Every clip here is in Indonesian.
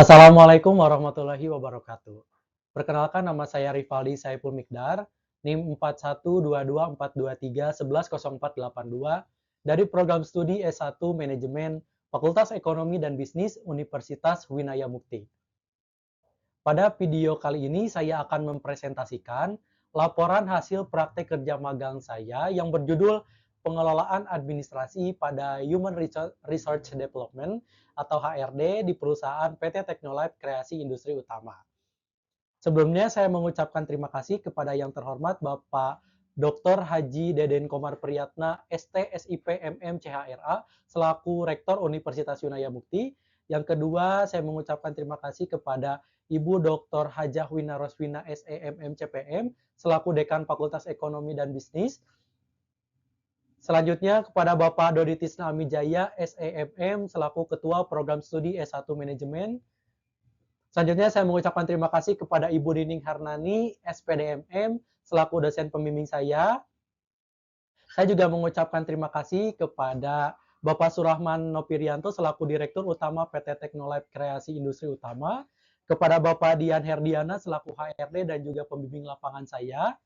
Assalamualaikum warahmatullahi wabarakatuh. Perkenalkan nama saya Rivaldi Saiful Mikdar, NIM 41224231104882 dari program studi S1 Manajemen Fakultas Ekonomi dan Bisnis Universitas Winaya Mukti. Pada video kali ini saya akan mempresentasikan laporan hasil praktek kerja magang saya yang berjudul Pengelolaan Administrasi pada Human Research Development atau HRD di perusahaan PT Teknolife Kreasi Industri Utama. Sebelumnya saya mengucapkan terima kasih kepada yang terhormat Bapak Dr. Haji Deden Komar Priyatna, ST, SIP, MM, CHRA, selaku Rektor Universitas Winaya Mukti. Yang kedua, saya mengucapkan terima kasih kepada Ibu Dr. Hajah Wina Roswina, SEMM, CPM, selaku Dekan Fakultas Ekonomi dan Bisnis. Selanjutnya kepada Bapak Dodi Tisna Amijaya, SEMM, selaku Ketua Program Studi S1 Manajemen. Selanjutnya saya mengucapkan terima kasih kepada Ibu Dining Harnani, SPDMM, selaku dosen pembimbing saya. Saya juga mengucapkan terima kasih kepada Bapak Surahman Nopirianto, selaku Direktur Utama PT Teknolife Kreasi Industri Utama, kepada Bapak Dian Herdiana, selaku HRD dan juga pembimbing lapangan saya,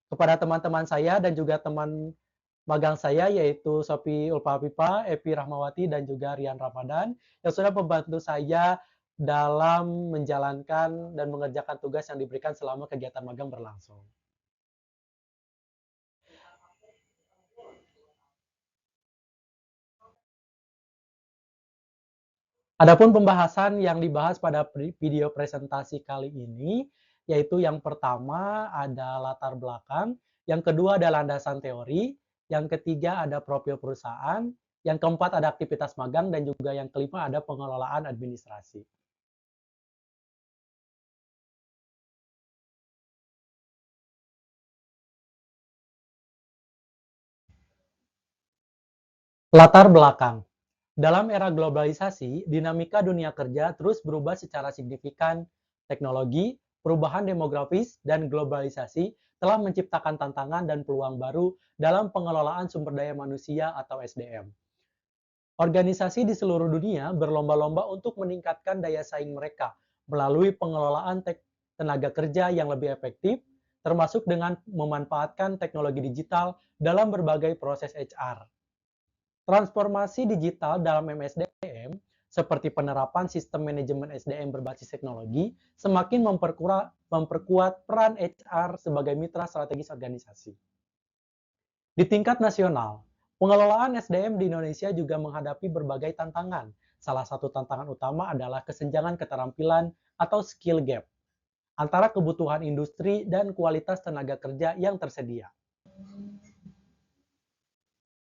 kepada teman-teman saya dan juga teman magang saya, yaitu Sophie Ulpapipa, Epi Rahmawati, dan juga Rian Ramadan, yang sudah membantu saya dalam menjalankan dan mengerjakan tugas yang diberikan selama kegiatan magang berlangsung. Adapun pembahasan yang dibahas pada video presentasi kali ini, yaitu yang pertama ada latar belakang, yang kedua ada landasan teori, yang ketiga ada profil perusahaan, yang keempat ada aktivitas magang, dan juga yang kelima ada pengelolaan administrasi. Latar belakang. Dalam era globalisasi, dinamika dunia kerja terus berubah secara signifikan. Teknologi, perubahan demografis, dan globalisasi telah menciptakan tantangan dan peluang baru dalam pengelolaan sumber daya manusia atau SDM. Organisasi di seluruh dunia berlomba-lomba untuk meningkatkan daya saing mereka melalui pengelolaan tenaga kerja yang lebih efektif, termasuk dengan memanfaatkan teknologi digital dalam berbagai proses HR. Transformasi digital dalam MSDM, seperti penerapan sistem manajemen SDM berbasis teknologi, semakin memperkuat peran HR sebagai mitra strategis organisasi. Di tingkat nasional, pengelolaan SDM di Indonesia juga menghadapi berbagai tantangan. Salah satu tantangan utama adalah kesenjangan keterampilan atau skill gap antara kebutuhan industri dan kualitas tenaga kerja yang tersedia.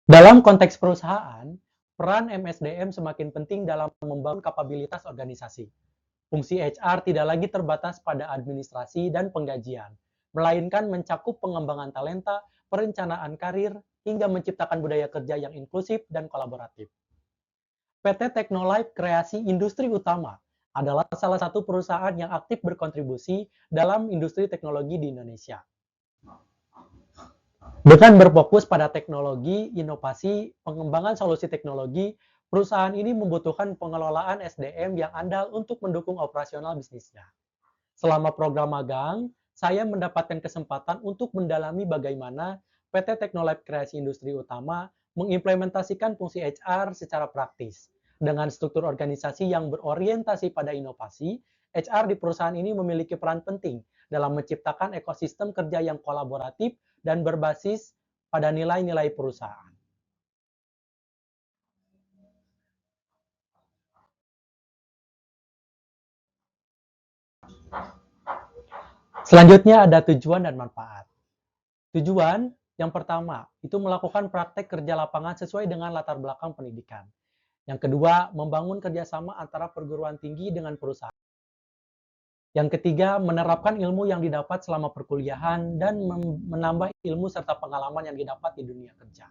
Dalam konteks perusahaan, peran MSDM semakin penting dalam membangun kapabilitas organisasi. Fungsi HR tidak lagi terbatas pada administrasi dan penggajian, melainkan mencakup pengembangan talenta, perencanaan karir, hingga menciptakan budaya kerja yang inklusif dan kolaboratif. PT Teknolife Kreasi Industri Utama adalah salah satu perusahaan yang aktif berkontribusi dalam industri teknologi di Indonesia. Dengan berfokus pada teknologi, inovasi, pengembangan solusi teknologi, perusahaan ini membutuhkan pengelolaan SDM yang andal untuk mendukung operasional bisnisnya. Selama program magang, saya mendapatkan kesempatan untuk mendalami bagaimana PT Teknolife Kreasi Industri Utama mengimplementasikan fungsi HR secara praktis. Dengan struktur organisasi yang berorientasi pada inovasi, HR di perusahaan ini memiliki peran penting dalam menciptakan ekosistem kerja yang kolaboratif dan berbasis pada nilai-nilai perusahaan. Selanjutnya ada tujuan dan manfaat. Tujuan yang pertama itu melakukan praktek kerja lapangan sesuai dengan latar belakang pendidikan. Yang kedua, membangun kerjasama antara perguruan tinggi dengan perusahaan. Yang ketiga, menerapkan ilmu yang didapat selama perkuliahan dan menambah ilmu serta pengalaman yang didapat di dunia kerja.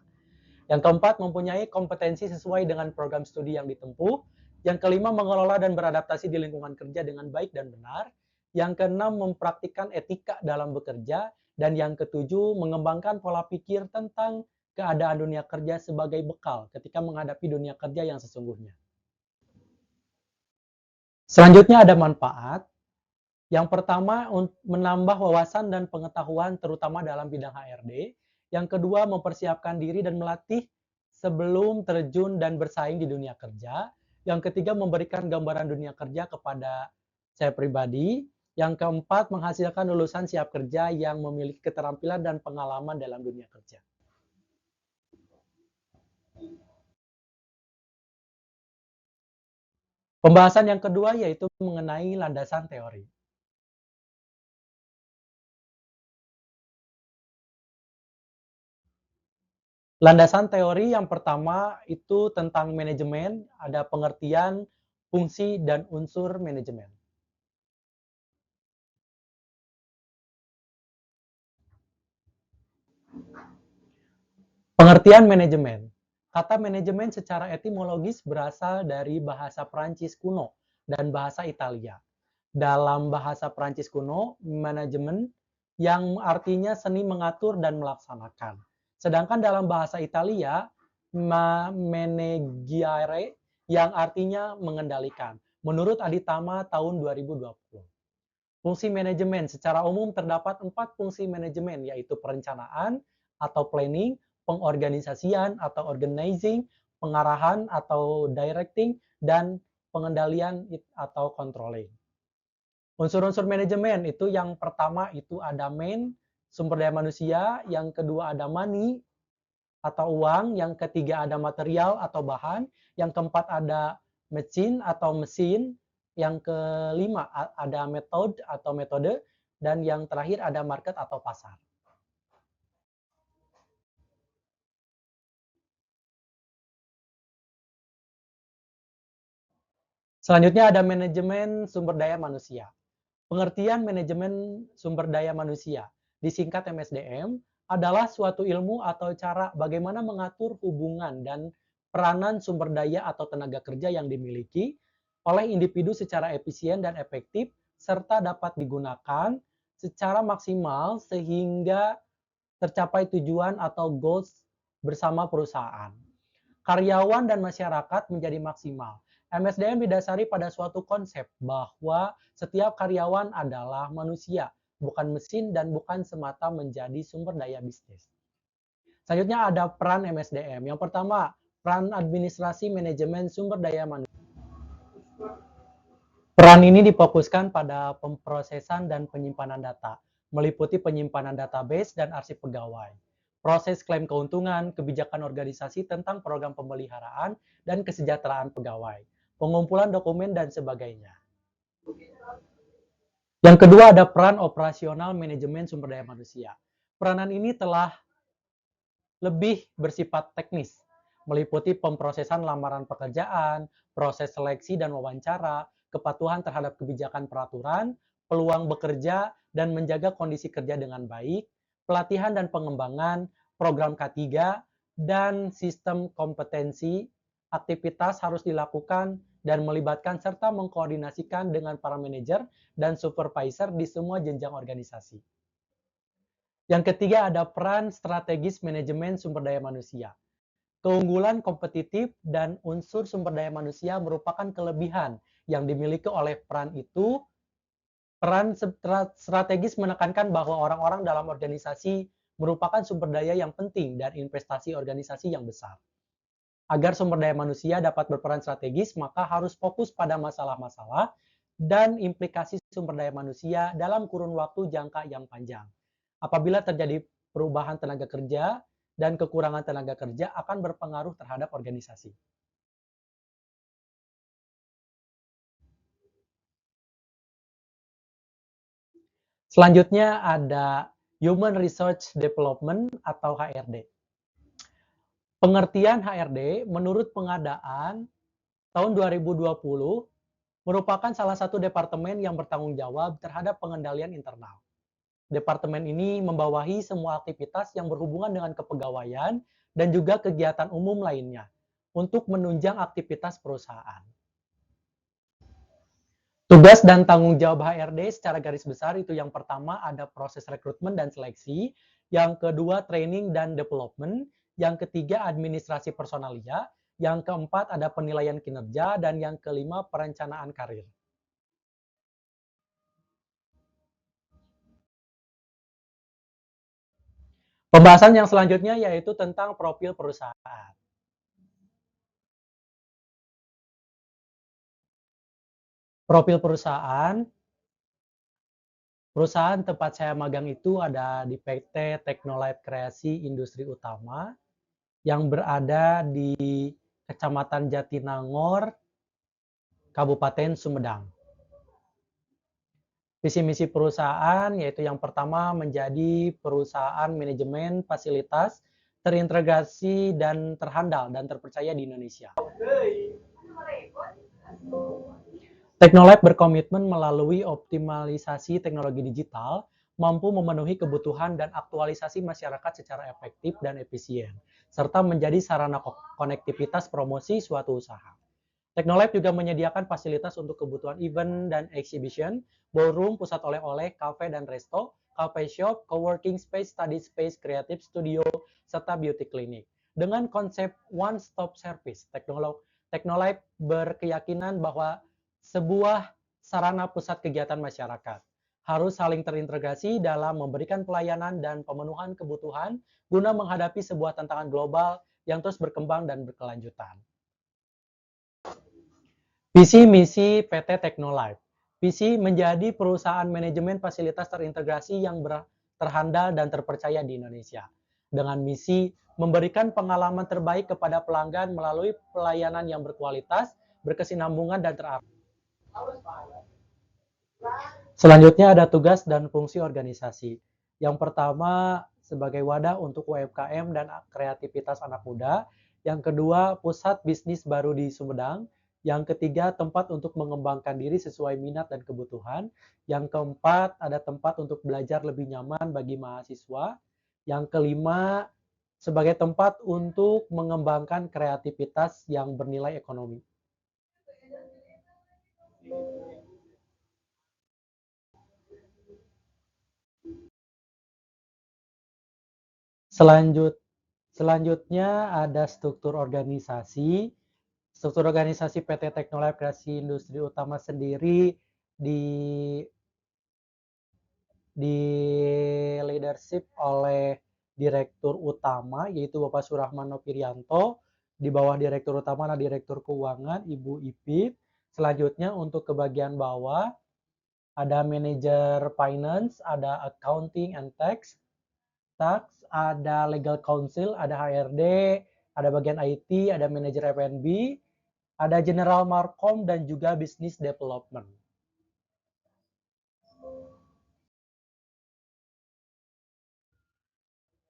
Yang keempat, mempunyai kompetensi sesuai dengan program studi yang ditempuh. Yang kelima, mengelola dan beradaptasi di lingkungan kerja dengan baik dan benar. Yang keenam, mempraktikkan etika dalam bekerja. Dan yang ketujuh, mengembangkan pola pikir tentang keadaan dunia kerja sebagai bekal ketika menghadapi dunia kerja yang sesungguhnya. Selanjutnya ada manfaat. Yang pertama, menambah wawasan dan pengetahuan terutama dalam bidang HRD. Yang kedua, mempersiapkan diri dan melatih sebelum terjun dan bersaing di dunia kerja. Yang ketiga, memberikan gambaran dunia kerja kepada saya pribadi. Yang keempat, menghasilkan lulusan siap kerja yang memiliki keterampilan dan pengalaman dalam dunia kerja. Pembahasan yang kedua yaitu mengenai landasan teori. Landasan teori yang pertama itu tentang manajemen, ada pengertian, fungsi, dan unsur manajemen. Pengertian manajemen. Kata manajemen secara etimologis berasal dari bahasa Prancis kuno dan bahasa Italia. Dalam bahasa Prancis kuno, manajemen yang artinya seni mengatur dan melaksanakan. Sedangkan dalam bahasa Italia, maneggiare yang artinya mengendalikan. Menurut Aditama tahun 2020. Fungsi manajemen secara umum terdapat 4 fungsi manajemen yaitu perencanaan atau planning, pengorganisasian atau organizing, pengarahan atau directing, dan pengendalian atau controlling. Unsur-unsur manajemen itu yang pertama itu ada man, sumber daya manusia, yang kedua ada money atau uang, yang ketiga ada material atau bahan, yang keempat ada mesin atau mesin, yang kelima ada metode atau metode, dan yang terakhir ada market atau pasar. Selanjutnya ada manajemen sumber daya manusia. Pengertian manajemen sumber daya manusia, disingkat MSDM, adalah suatu ilmu atau cara bagaimana mengatur hubungan dan peranan sumber daya atau tenaga kerja yang dimiliki oleh individu secara efisien dan efektif, serta dapat digunakan secara maksimal sehingga tercapai tujuan atau goals bersama perusahaan. Karyawan dan masyarakat menjadi maksimal. MSDM didasari pada suatu konsep bahwa setiap karyawan adalah manusia, bukan mesin dan bukan semata menjadi sumber daya bisnis. Selanjutnya ada peran MSDM. Yang pertama, peran administrasi manajemen sumber daya manusia. Peran ini difokuskan pada pemrosesan dan penyimpanan data, meliputi penyimpanan database dan arsip pegawai, proses klaim keuntungan, kebijakan organisasi tentang program pemeliharaan dan kesejahteraan pegawai, pengumpulan dokumen, dan sebagainya. Yang kedua ada peran operasional manajemen sumber daya manusia. Peranan ini telah lebih bersifat teknis, meliputi pemrosesan lamaran pekerjaan, proses seleksi dan wawancara, kepatuhan terhadap kebijakan peraturan, peluang bekerja dan menjaga kondisi kerja dengan baik, pelatihan dan pengembangan, program K3, dan sistem kompetensi. Aktivitas harus dilakukan dan melibatkan serta mengkoordinasikan dengan para manajer dan supervisor di semua jenjang organisasi. Yang ketiga ada peran strategis manajemen sumber daya manusia. Keunggulan kompetitif dan unsur sumber daya manusia merupakan kelebihan yang dimiliki oleh peran itu. Peran strategis menekankan bahwa orang-orang dalam organisasi merupakan sumber daya yang penting dan investasi organisasi yang besar. Agar sumber daya manusia dapat berperan strategis, maka harus fokus pada masalah-masalah dan implikasi sumber daya manusia dalam kurun waktu jangka yang panjang. Apabila terjadi perubahan tenaga kerja dan kekurangan tenaga kerja akan berpengaruh terhadap organisasi. Selanjutnya ada Human Resource Development atau HRD. Pengertian HRD menurut pengadaan tahun 2020 merupakan salah satu departemen yang bertanggung jawab terhadap pengendalian internal. Departemen ini membawahi semua aktivitas yang berhubungan dengan kepegawaian dan juga kegiatan umum lainnya untuk menunjang aktivitas perusahaan. Tugas dan tanggung jawab HRD secara garis besar itu yang pertama ada proses rekrutmen dan seleksi, yang kedua training dan development, yang ketiga administrasi personalia, yang keempat ada penilaian kinerja, dan yang kelima perencanaan karir. Pembahasan yang selanjutnya yaitu tentang profil perusahaan. Profil perusahaan, perusahaan tempat saya magang itu ada di PT Teknolife Kreasi Industri Utama yang berada di Kecamatan Jatinangor, Kabupaten Sumedang. Visi misi perusahaan yaitu yang pertama menjadi perusahaan manajemen fasilitas terintegrasi dan terhandal dan terpercaya di Indonesia. Teknolife berkomitmen melalui optimalisasi teknologi digital mampu memenuhi kebutuhan dan aktualisasi masyarakat secara efektif dan efisien, serta menjadi sarana konektivitas promosi suatu usaha. Teknolife juga menyediakan fasilitas untuk kebutuhan event dan exhibition, ballroom, pusat oleh-oleh, kafe dan resto, cafe shop, coworking space, study space, creative studio, serta beauty clinic. Dengan konsep one-stop service, Teknolife berkeyakinan bahwa sebuah sarana pusat kegiatan masyarakat harus saling terintegrasi dalam memberikan pelayanan dan pemenuhan kebutuhan guna menghadapi sebuah tantangan global yang terus berkembang dan berkelanjutan. Visi misi PT Teknolife. Visi menjadi perusahaan manajemen fasilitas terintegrasi yang terhandal dan terpercaya di Indonesia. Dengan misi memberikan pengalaman terbaik kepada pelanggan melalui pelayanan yang berkualitas, berkesinambungan dan terarah. Selanjutnya ada tugas dan fungsi organisasi. Yang pertama sebagai wadah untuk UMKM dan kreativitas anak muda. Yang kedua, pusat bisnis baru di Sumedang. Yang ketiga, tempat untuk mengembangkan diri sesuai minat dan kebutuhan. Yang keempat, ada tempat untuk belajar lebih nyaman bagi mahasiswa. Yang kelima, sebagai tempat untuk mengembangkan kreativitas yang bernilai ekonomi. Selanjutnya ada struktur organisasi. Struktur organisasi PT Teknolife Kreasi Industri Utama sendiri di di leadership oleh Direktur Utama yaitu Bapak Surahman Nopirianto, di bawah Direktur Utama ada Direktur Keuangan Ibu Ipip. Selanjutnya untuk ke bagian bawah ada manajer finance, ada accounting and tax, ada legal counsel, ada HRD, ada bagian IT, ada manajer F&B, ada general markom dan juga business development.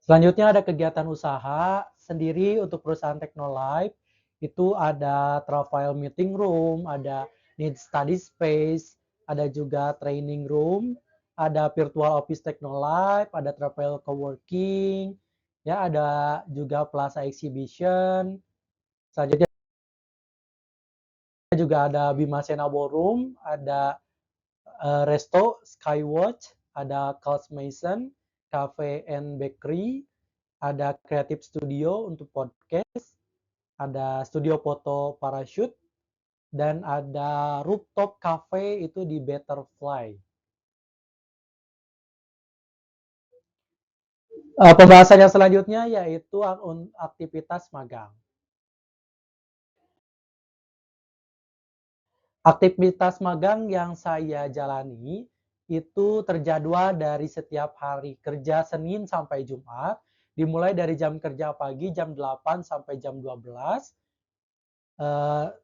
Selanjutnya ada kegiatan usaha sendiri untuk perusahaan Teknolife. Itu ada Travail Meeting Room, ada Need Study Space, ada juga Training Room, ada Virtual Office Teknolife, ada Travail Coworking, ya ada juga Plaza Exhibition. Selanjutnya juga ada Bima Sena Ballroom, ada Resto Skywatch, ada Carls Mason, Cafe and Bakery, ada Creative Studio untuk podcast, ada studio foto parachute, dan ada rooftop cafe itu di Betterfly. Pembahasan yang selanjutnya yaitu aktivitas magang. Aktivitas magang yang saya jalani itu terjadwal dari setiap hari kerja Senin sampai Jumat, dimulai dari jam kerja pagi jam 8 sampai jam 12,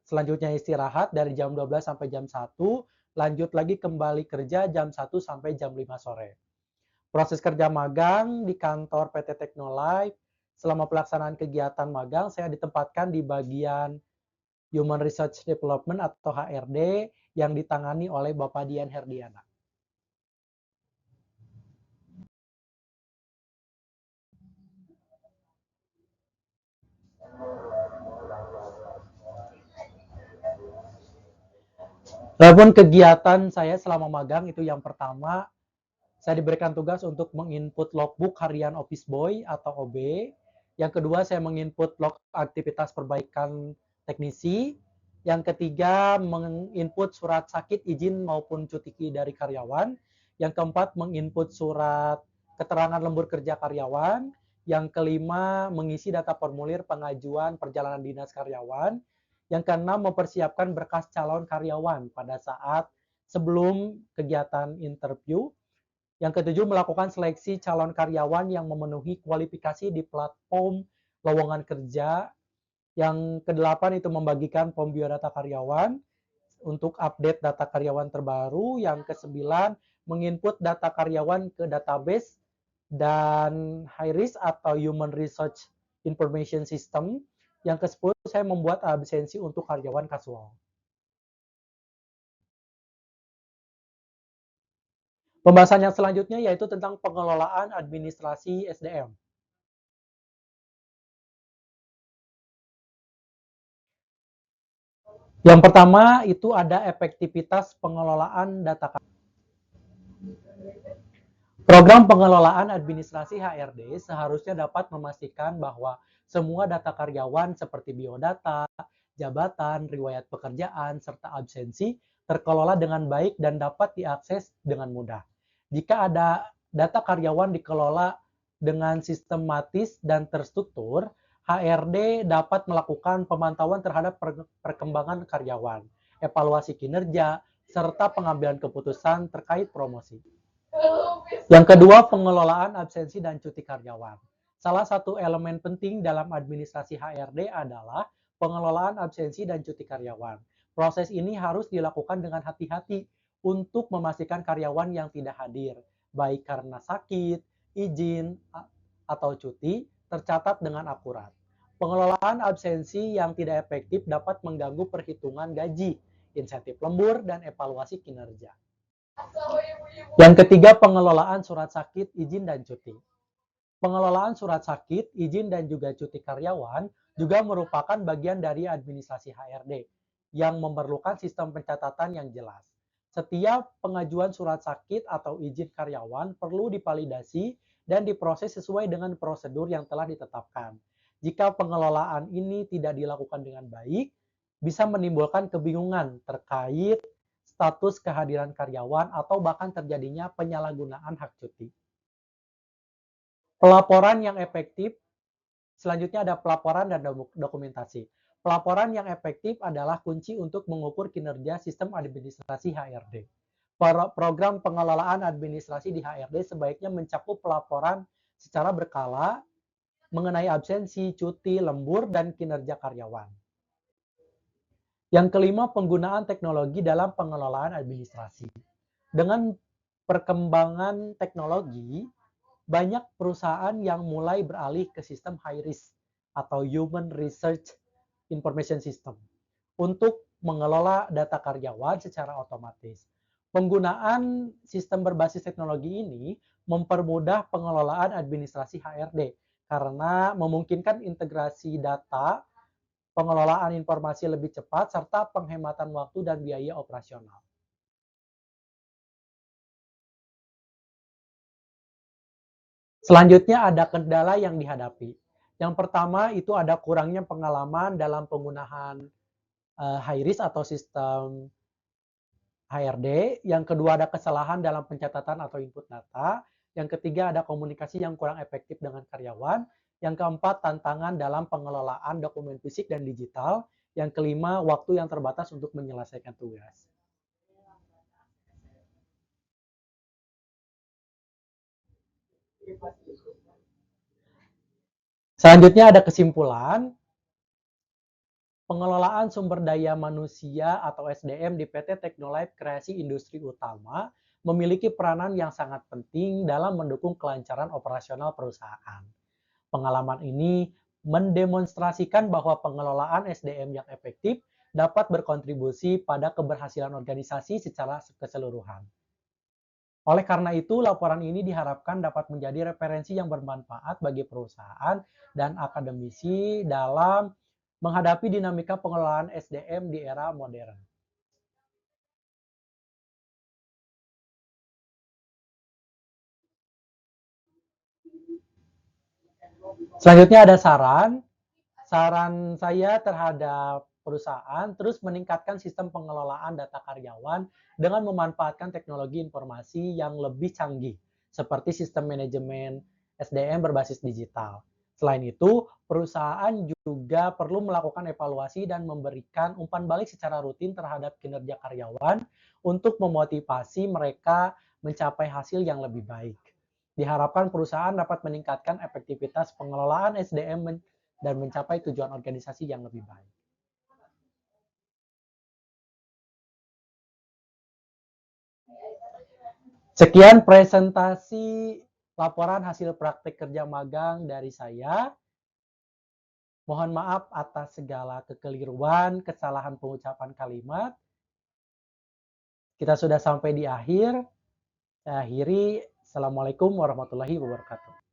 selanjutnya istirahat dari jam 12 sampai jam 1, lanjut lagi kembali kerja jam 1 sampai jam 5 sore. Proses kerja magang di kantor PT Teknolife, selama pelaksanaan kegiatan magang, saya ditempatkan di bagian Human Research Development atau HRD yang ditangani oleh Bapak Dian Herdiana. Walaupun kegiatan saya selama magang itu yang pertama, saya diberikan tugas untuk menginput logbook harian Office Boy atau OB. Yang kedua, saya menginput log aktivitas perbaikan teknisi. Yang ketiga, menginput surat sakit, izin maupun cuti dari karyawan. Yang keempat, menginput surat keterangan lembur kerja karyawan. Yang kelima, mengisi data formulir pengajuan perjalanan dinas karyawan. Yang keenam, mempersiapkan berkas calon karyawan pada saat sebelum kegiatan interview. Yang ketujuh, melakukan seleksi calon karyawan yang memenuhi kualifikasi di platform lowongan kerja. Yang kedelapan itu membagikan form biodata karyawan untuk update data karyawan terbaru. Yang kesembilan, menginput data karyawan ke database dan HIRIS atau Human Research Information System. Yang ke-10, saya membuat absensi untuk karyawan kasual. Pembahasan yang selanjutnya yaitu tentang pengelolaan administrasi SDM. Yang pertama itu ada efektivitas pengelolaan data. Program pengelolaan administrasi HRD seharusnya dapat memastikan bahwa semua data karyawan seperti biodata, jabatan, riwayat pekerjaan, serta absensi terkelola dengan baik dan dapat diakses dengan mudah. Jika ada data karyawan dikelola dengan sistematis dan terstruktur, HRD dapat melakukan pemantauan terhadap perkembangan karyawan, evaluasi kinerja, serta pengambilan keputusan terkait promosi. Yang kedua, pengelolaan absensi dan cuti karyawan. Salah satu elemen penting dalam administrasi HRD adalah pengelolaan absensi dan cuti karyawan. Proses ini harus dilakukan dengan hati-hati untuk memastikan karyawan yang tidak hadir, baik karena sakit, izin, atau cuti, tercatat dengan akurat. Pengelolaan absensi yang tidak efektif dapat mengganggu perhitungan gaji, insentif lembur, dan evaluasi kinerja. Yang ketiga, pengelolaan surat sakit, izin, dan cuti. Pengelolaan surat sakit, izin, dan juga cuti karyawan juga merupakan bagian dari administrasi HRD yang memerlukan sistem pencatatan yang jelas. Setiap pengajuan surat sakit atau izin karyawan perlu divalidasi dan diproses sesuai dengan prosedur yang telah ditetapkan. Jika pengelolaan ini tidak dilakukan dengan baik, bisa menimbulkan kebingungan terkait status kehadiran karyawan atau bahkan terjadinya penyalahgunaan hak cuti. Pelaporan yang efektif, selanjutnya ada pelaporan dan dokumentasi. Pelaporan yang efektif adalah kunci untuk mengukur kinerja sistem administrasi HRD. Program pengelolaan administrasi di HRD sebaiknya mencakup pelaporan secara berkala mengenai absensi, cuti, lembur, dan kinerja karyawan. Yang kelima, penggunaan teknologi dalam pengelolaan administrasi. Dengan perkembangan teknologi, banyak perusahaan yang mulai beralih ke sistem HIRIS atau Human Research Information System untuk mengelola data karyawan secara otomatis. Penggunaan sistem berbasis teknologi ini mempermudah pengelolaan administrasi HRD karena memungkinkan integrasi data, pengelolaan informasi lebih cepat, serta penghematan waktu dan biaya operasional. Selanjutnya ada kendala yang dihadapi. Yang pertama itu ada kurangnya pengalaman dalam penggunaan HIRIS atau sistem HRD. Yang kedua ada kesalahan dalam pencatatan atau input data. Yang ketiga ada komunikasi yang kurang efektif dengan karyawan. Yang keempat tantangan dalam pengelolaan dokumen fisik dan digital. Yang kelima waktu yang terbatas untuk menyelesaikan tugas. Selanjutnya ada kesimpulan. Pengelolaan sumber daya manusia atau SDM di PT Teknolife Kreasi Industri Utama memiliki peranan yang sangat penting dalam mendukung kelancaran operasional perusahaan. Pengalaman ini mendemonstrasikan bahwa pengelolaan SDM yang efektif dapat berkontribusi pada keberhasilan organisasi secara keseluruhan. Oleh karena itu, laporan ini diharapkan dapat menjadi referensi yang bermanfaat bagi perusahaan dan akademisi dalam menghadapi dinamika pengelolaan SDM di era modern. Selanjutnya ada saran. Saran saya terhadap perusahaan terus meningkatkan sistem pengelolaan data karyawan dengan memanfaatkan teknologi informasi yang lebih canggih seperti sistem manajemen SDM berbasis digital. Selain itu, perusahaan juga perlu melakukan evaluasi dan memberikan umpan balik secara rutin terhadap kinerja karyawan untuk memotivasi mereka mencapai hasil yang lebih baik. Diharapkan perusahaan dapat meningkatkan efektivitas pengelolaan SDM dan mencapai tujuan organisasi yang lebih baik. Sekian presentasi laporan hasil praktek kerja magang dari saya. Mohon maaf atas segala kekeliruan, kesalahan pengucapan kalimat. Kita sudah sampai di akhir. Saya akhiri. Assalamualaikum warahmatullahi wabarakatuh.